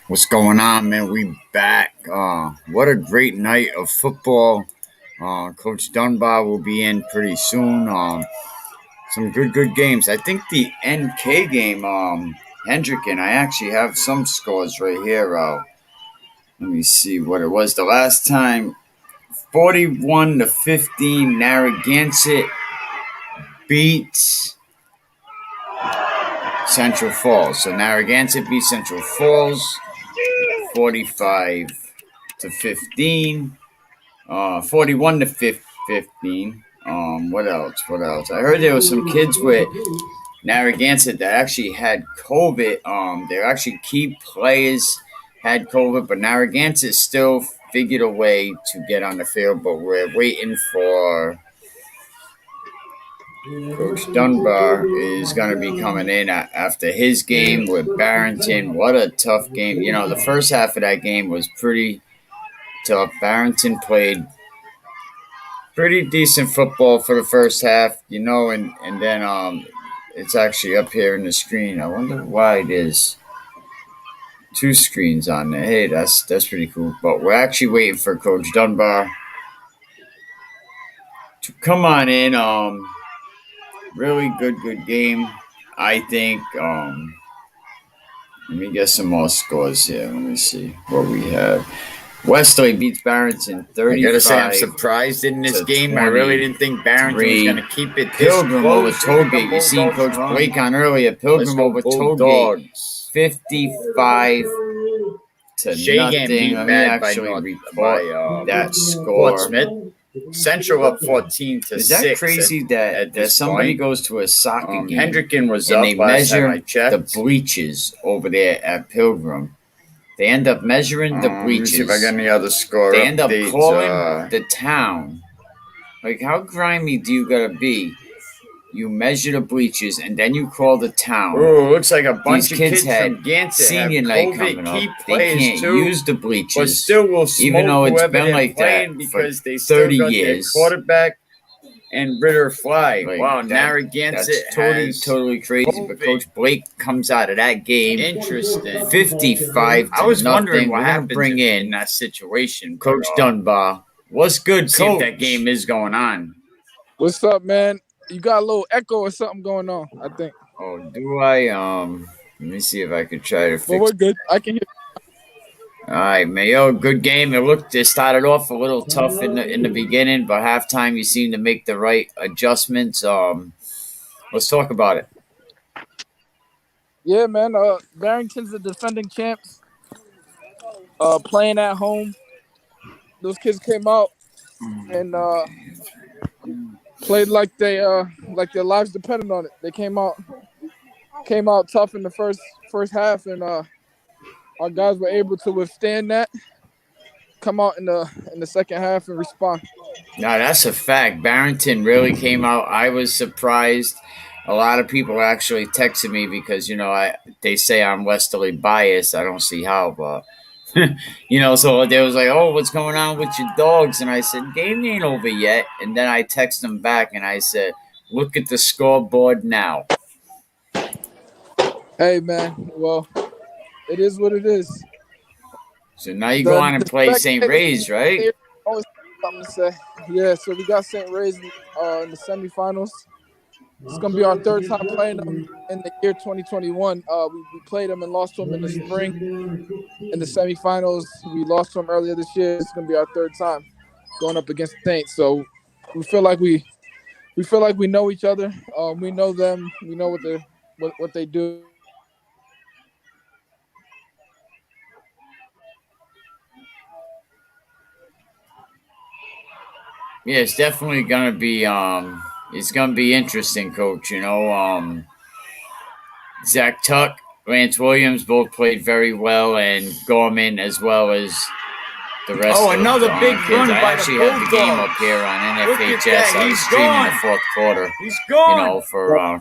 What's going on, man? We back. What a great night of football. Coach Dunbar will be in pretty soon. Some good games. I think the NK game, Hendricken, I actually have some scores right here. Let me see what it was. The last time, 41-15, Narragansett beats Central Falls. So Narragansett beat Central Falls 45-15. 41-15. What else? I heard there was some kids with Narragansett that actually had COVID. Their actually key players had COVID, but Narragansett still figured a way to get on the field. But we're waiting for Coach Dunbar is going to be coming in after his game with Barrington. What a tough game. You know, the first half of that game was pretty tough. Barrington played pretty decent football for the first half, and then it's actually up here in the screen. I wonder why there's two screens on there. Hey, that's pretty cool. But we're actually waiting for Coach Dunbar to come on in. Really good game, I think. Let me get some more scores here. Let me see what we have. Westerly beats Barrington 35. I gotta say, I'm surprised in this game. I really didn't think Barrington was gonna keep it. Pilgrim over Tollgate. You seen Coach Blake on earlier. Pilgrim over Tollgate, 55 to nothing. Let me actually report that score. Smith. Central up 14-6. Is that crazy that somebody goes to a soccer game? Hendricken was and up. They measure the bleachers over there at Pilgrim. They end up measuring the bleachers. See if I got any other score. They end up calling the town. Like, how grimy do you gotta be? You measure the bleachers and then you call the town. Oh, looks like a bunch of kids had senior night coming up. They can't use the bleachers, but still will smoke, even though it's been like that because they 30 years. Quarterback and Ritter fly. Like, wow, Narragansett that's totally crazy. But Coach Blake comes out of that game. Interesting. 55 to I was nothing. Wondering what happened bring in that situation. Coach Dunbar. What's good, Coach? See if that game is going on. What's up, man? You got a little echo or something going on, I think. Oh, do I? Let me see if I could try to fix it. Well, we're good. I can hear. All right, Mayo, good game. It started off a little tough in the beginning, but halftime you seem to make the right adjustments. Let's talk about it. Yeah, man. Barrington's the defending champs. Playing at home. Those kids came out and played like their lives depended on it. They came out tough in the first half, and our guys were able to withstand that. Come out in the second half and respond. No, that's a fact. Barrington really came out. I was surprised. A lot of people actually texted me because they say I'm Westerly biased. I don't see how, but. So they was like, "Oh, what's going on with your dogs?" And I said, "Game ain't over yet." And then I texted them back and I said, "Look at the scoreboard now." Hey, man. Well, it is what it is. So now you go on and play St. Ray's, right? Always something to say. Yeah. So we got St. Ray's in the semifinals. It's going to be our third time playing them in the year 2021. We played them and lost to them in the spring. In the semifinals, we lost to them earlier this year. It's going to be our third time going up against the Saints. So we feel like we know each other. We know them. We know what they do. Yeah, it's definitely going to be it's going to be interesting, Coach. Zach Tuck, Lance Williams both played very well, and Gorman as well as the rest of the another big run I by actually the had the game up here on NFHS. I was streaming the fourth quarter. He's gone.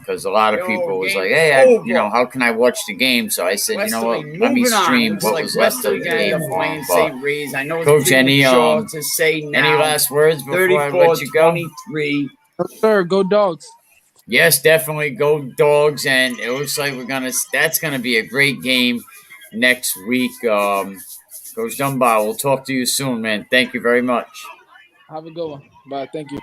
Because a lot of people was like, "Hey, how can I watch the game?" So I said, "You know what? Let me stream what was left of the game." St. Ray's. I know it's Coach, any to say now. any last words before I let you go? 34-23. Sir, go Dogs. Yes, definitely go Dogs, and it looks like that's gonna be a great game. next week. Coach Dunbar, we'll talk to you soon, man. Thank you very much. Have a good one. Bye. Thank you.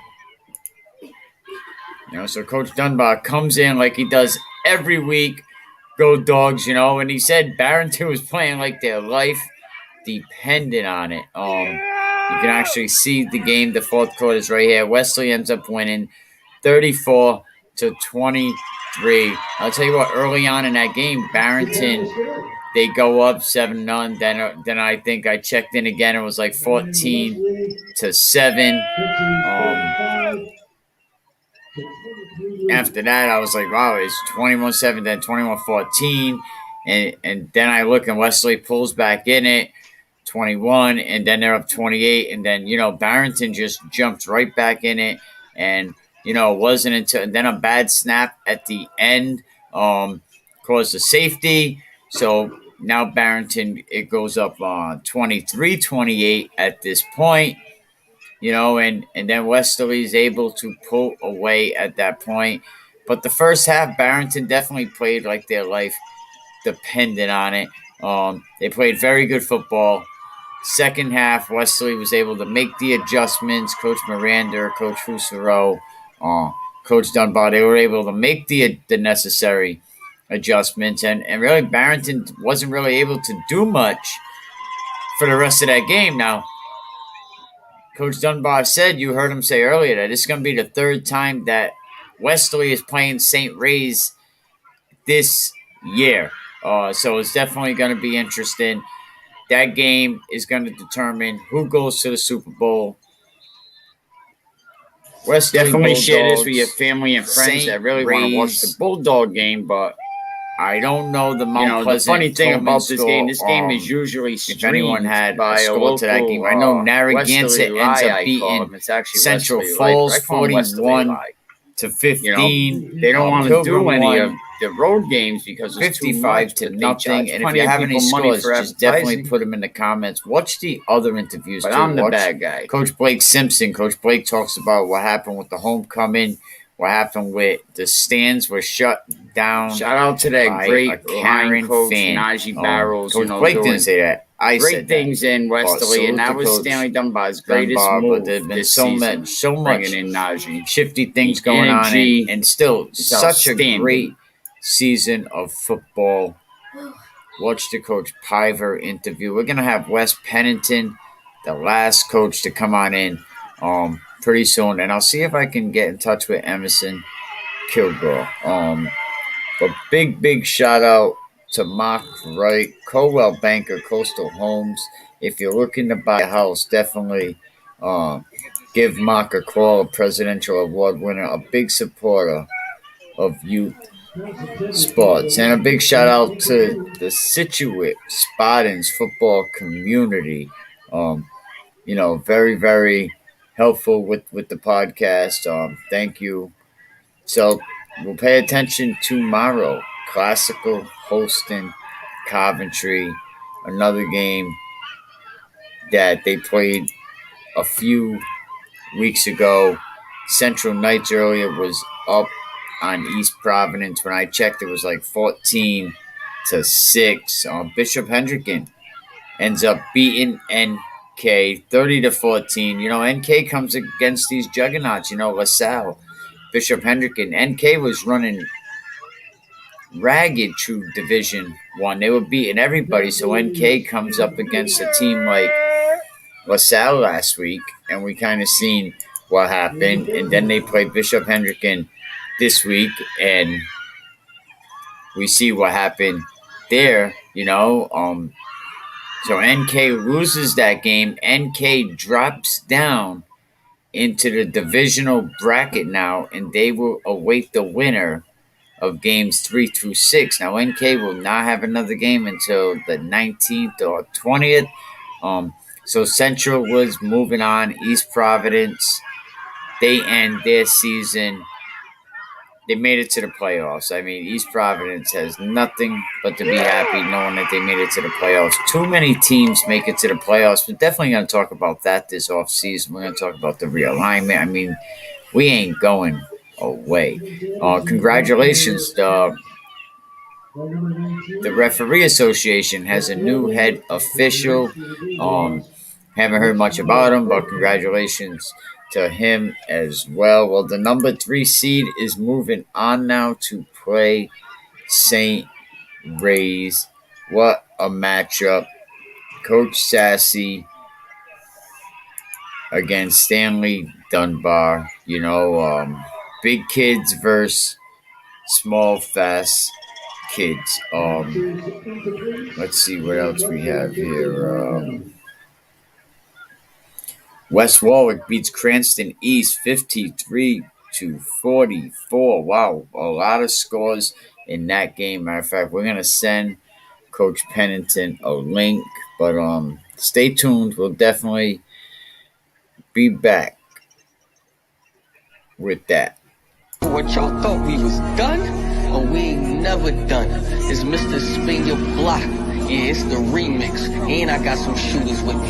So Coach Dunbar comes in like he does every week. Go Dogs, and he said Barrington was playing like their life depended on it. You can actually see the game. The fourth quarter is right here. Westerly ends up winning 34-23. I'll tell you what, early on in that game, Barrington, they go up 7-0. Then I think I checked in again. It was like 14-7. After that, I was like, wow, it's 21-7, then 21-14. And then I look and Westerly pulls back in it, 21, and then they're up 28. And then, Barrington just jumped right back in it. And, it wasn't until, and then a bad snap at the end caused a safety. So now Barrington, it goes up 23-28 at this point. And then Westerly is able to pull away at that point. But the first half, Barrington definitely played like their life depended on it. They played very good football. Second half, Westerly was able to make the adjustments. Coach Miranda, Coach Hussereau, Coach Dunbar, they were able to make the necessary adjustments. And really, Barrington wasn't really able to do much for the rest of that game. Now, Coach Dunbar said, you heard him say earlier, that this is going to be the third time that Westerly is playing St. Ray's this year. So it's definitely going to be interesting. That game is going to determine who goes to the Super Bowl. Westerly Definitely Bulldogs, share this with your family and friends St. that really want to watch the Bulldog game, but I don't know the Mount Pleasant. The funny thing about this game is usually if anyone had by a score to that game. I know Narragansett ends up beating Central Falls 41-15. They don't want to do any of the road games because it's 55-0. And if you have any scores, just definitely put them in the comments. Watch the other interviews. But I'm the bad guy. Coach Blake Simpson. Coach Blake talks about what happened with the homecoming. What happened with the stands were shut down. Shout out to that great Karen coach, fan. Najee Barrows. Coach Blake didn't say that. I great said things that. in Westerly, and that was Stanley Dunbar's greatest move. But there's been so much in Najee. Shifty things going on, and still such a great season of football. Watch the Coach Piver interview. We're gonna have Wes Pennington, the last coach, to come on in pretty soon, and I'll see if I can get in touch with Emerson Kilgore. But big shout out to Mark Wright, Coldwell Banker, Coastal Homes. If you're looking to buy a house, definitely give Mark a call, a presidential award winner, a big supporter of youth sports. And a big shout out to the Scituate Spartans football community. Very, very helpful with the podcast. Thank you. So we'll pay attention tomorrow. Classical hosting Coventry, another game that they played a few weeks ago. Central Knights earlier was up on East Providence. When I checked, it was like 14-6. Bishop Hendricken ends up beating NK 30-14. NK comes against these juggernauts. LaSalle, Bishop Hendricken. NK was running ragged through Division 1. They were beating everybody. So NK comes up against a team like LaSalle last week, and we kind of seen what happened. And then they play Bishop Hendricken this week, and we see what happened there. So NK loses that game. NK drops down into the divisional bracket now, and they will await the winner of games 3 through 6. Now, NK will not have another game until the 19th or 20th. So Central was moving on. East Providence, they end their season. They made it to the playoffs. I mean, East Providence has nothing but to be happy knowing that they made it to the playoffs. Too many teams make it to the playoffs. We're definitely going to talk about that this offseason. We're going to talk about the realignment. I mean, we ain't going away. Congratulations to the Referee Association has a new head official. Haven't heard much about him, but congratulations to him as well. Well, the number 3 seed is moving on now to play St. Ray's. What a matchup. Coach Sassy against Stanley Dunbar. Big kids versus small, fast kids. Let's see what else we have here. West Warwick beats Cranston East 53-44. Wow, a lot of scores in that game. Matter of fact, we're gonna send Coach Pennington a link, but stay tuned. We'll definitely be back with that. What y'all thought we was done? Oh, we ain't never done. It's Mr. Spin Your Block. Yeah, it's the remix. And I got some shooters with me.